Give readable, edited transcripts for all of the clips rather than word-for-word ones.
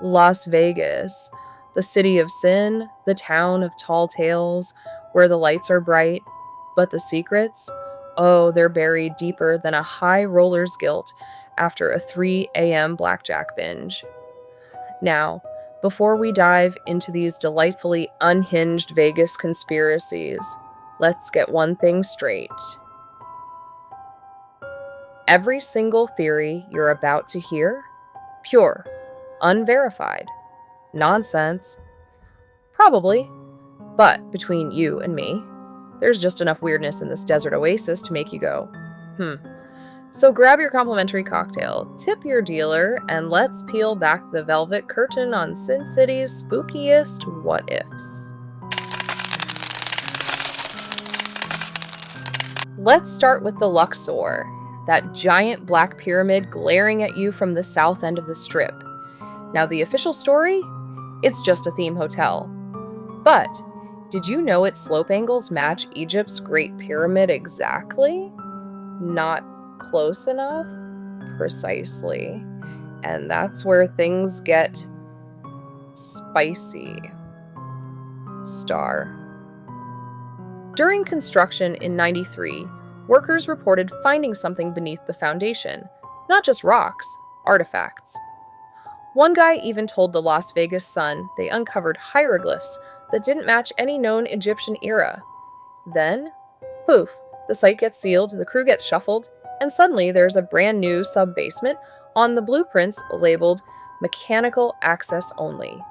Las Vegas, the city of sin, the town of tall tales, where the lights are bright, but the secrets, oh, they're buried deeper than a high roller's guilt after a 3 a.m. blackjack binge. Now, before we dive into these delightfully unhinged Vegas conspiracies, let's get one thing straight. Every single theory you're about to hear, pure, unverified, nonsense, probably, but between you and me, there's just enough weirdness in this desert oasis to make you go, So grab your complimentary cocktail, tip your dealer, and let's peel back the velvet curtain on Sin City's spookiest what-ifs. Let's start with the Luxor, that giant black pyramid glaring at you from the south end of the strip. Now, the official story? It's just a theme hotel. But did you know its slope angles match Egypt's Great Pyramid exactly? Not close enough? Precisely. And that's where things get spicy. Star. During construction in '93, workers reported finding something beneath the foundation. Not just rocks, artifacts. One guy even told the Las Vegas Sun they uncovered hieroglyphs that didn't match any known Egyptian era. Then, poof, the site gets sealed, the crew gets shuffled, and suddenly there's a brand new sub-basement on the blueprints labeled mechanical access only.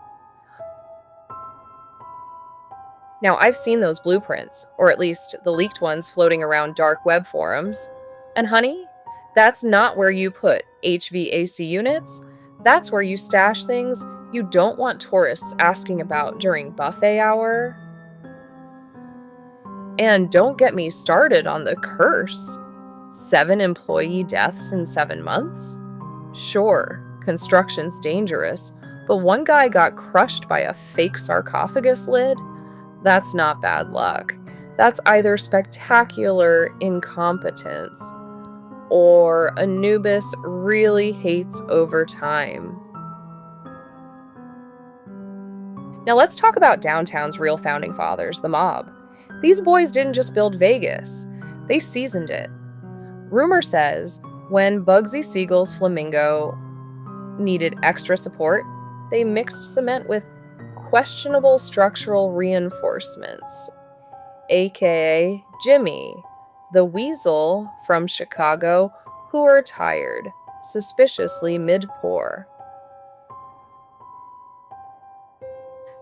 Now, I've seen those blueprints, or at least the leaked ones floating around dark web forums. And honey, that's not where you put HVAC units. That's where you stash things you don't want tourists asking about during buffet hour. And don't get me started on the curse. 7 employee deaths in 7 months? Sure, construction's dangerous, but one guy got crushed by a fake sarcophagus lid? That's not bad luck. That's either spectacular incompetence or Anubis really hates overtime. Now let's talk about downtown's real founding fathers, the mob. These boys didn't just build Vegas, they seasoned it. Rumor says when Bugsy Siegel's Flamingo needed extra support, they mixed cement with questionable structural reinforcements, aka Jimmy, the weasel from Chicago who are tired, suspiciously mid-pour.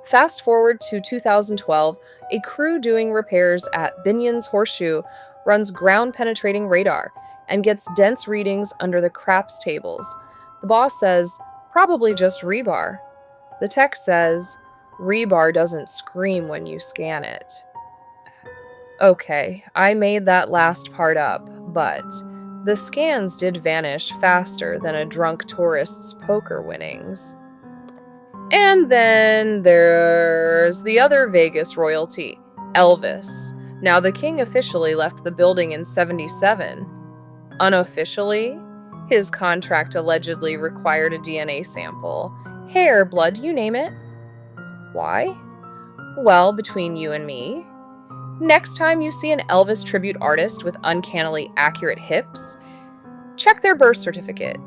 Fast forward to 2012, a crew doing repairs at Binion's Horseshoe runs ground-penetrating radar and gets dense readings under the craps tables. The boss says, probably just rebar. The tech says, rebar doesn't scream when you scan it. Okay, I made that last part up, but the scans did vanish faster than a drunk tourist's poker winnings. And then there's the other Vegas royalty, Elvis. Now, the king officially left the building in '77. Unofficially, his contract allegedly required a DNA sample. Hair, blood, you name it. Why? Well, between you and me, next time you see an Elvis tribute artist with uncannily accurate hips, check their birth certificate.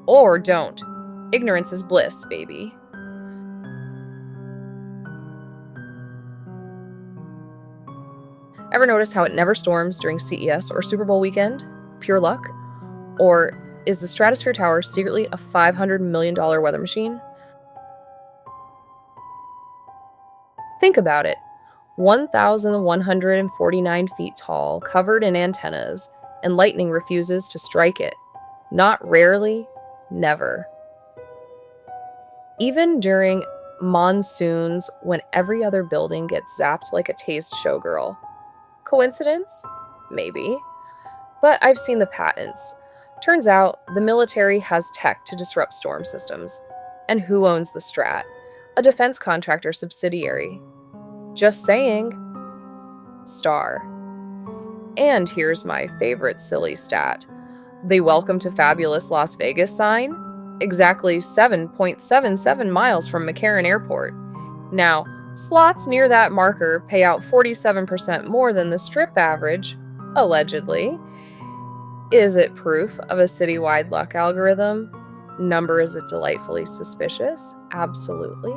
Or don't. Ignorance is bliss, baby. Ever notice how it never storms during CES or Super Bowl weekend? Pure luck? Or is the Stratosphere Tower secretly a $500 million weather machine? Think about it. 1,149 feet tall, covered in antennas, and lightning refuses to strike it. Not rarely, never. Even during monsoons when every other building gets zapped like a tased showgirl. Coincidence? Maybe. But I've seen the patents. Turns out the military has tech to disrupt storm systems. And who owns the Strat? A defense contractor subsidiary. Just saying. Star. And here's my favorite silly stat. The Welcome to Fabulous Las Vegas sign? exactly 7.77 miles from McCarran Airport. Now, slots near that marker pay out 47% more than the Strip average, allegedly. Is it proof of a citywide luck algorithm? Number, is it delightfully suspicious? Absolutely.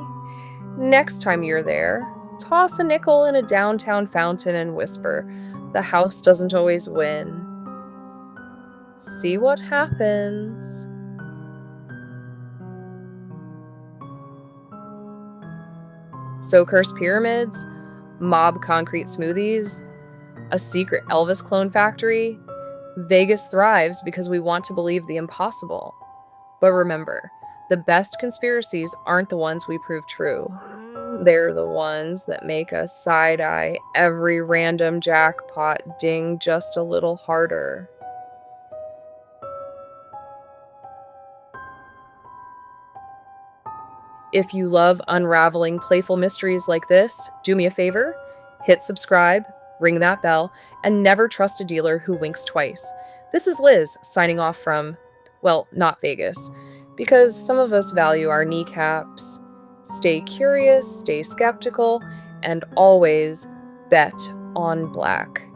Next time you're there, toss a nickel in a downtown fountain and whisper, "The house doesn't always win." See what happens. So cursed pyramids, mob concrete smoothies, a secret Elvis clone factory. Vegas thrives because we want to believe the impossible. But remember, the best conspiracies aren't the ones we prove true. They're the ones that make us side-eye every random jackpot ding just a little harder. If you love unraveling playful mysteries like this, do me a favor, hit subscribe, ring that bell, and never trust a dealer who winks twice. This is Liz, signing off from, well, not Vegas, because some of us value our kneecaps. Stay curious, stay skeptical, and always bet on black.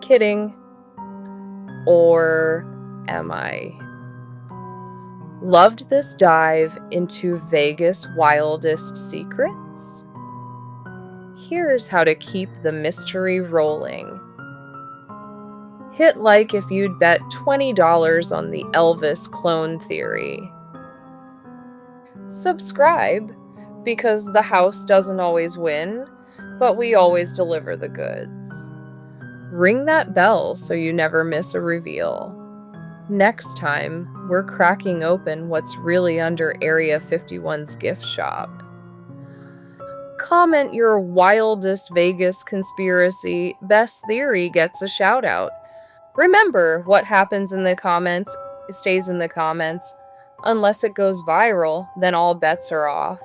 Kidding. Or am I? Loved this dive into Vegas' wildest secrets? Here's how to keep the mystery rolling. Hit like if you'd bet $20 on the Elvis clone theory. Subscribe, because the house doesn't always win, but we always deliver the goods. Ring that bell so you never miss a reveal. Next time, we're cracking open what's really under Area 51's gift shop. Comment your wildest Vegas conspiracy. Best theory gets a shout out. Remember, what happens in the comments stays in the comments. Unless it goes viral, then all bets are off.